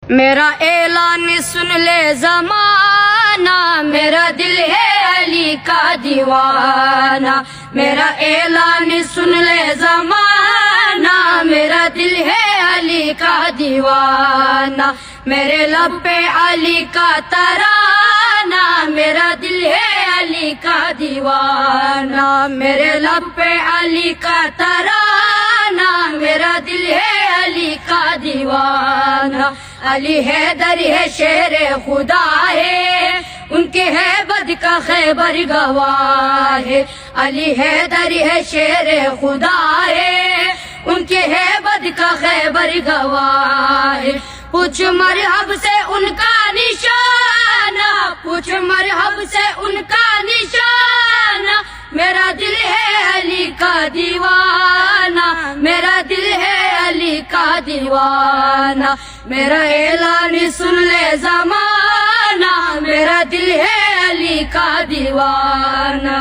میرا اعلان سن لے زمانہ، میرا دل ہے علی کا دیوانہ. میرا اعلان سن لے زمانہ، میرا دل ہے علی کا دیوانہ. میرے لب پہ علی کا ترانہ، میرا دل ہے علی کا دیوانہ. میرے لب پہ علی کا ترانہ، میرا دل ہے علی کا دیوانہ. علی حیدر ہے شیر خدا ہے، ان کے ہیبت کا خیبر گواہ ہے. علی حیدر ہے شیر خدا ہے، ان کے ہیبت کا خیبر گواہ ہے. پوچھ مرحب سے ان کا نشانہ، پوچھ مرحب سے ان کا نشانہ. میرا دل ہے علی کا دیوانہ، میرا دل ہے علی کا دیوانہ. میرا اعلان سن لے زمانہ، میرا دل ہے علی کا دیوانہ.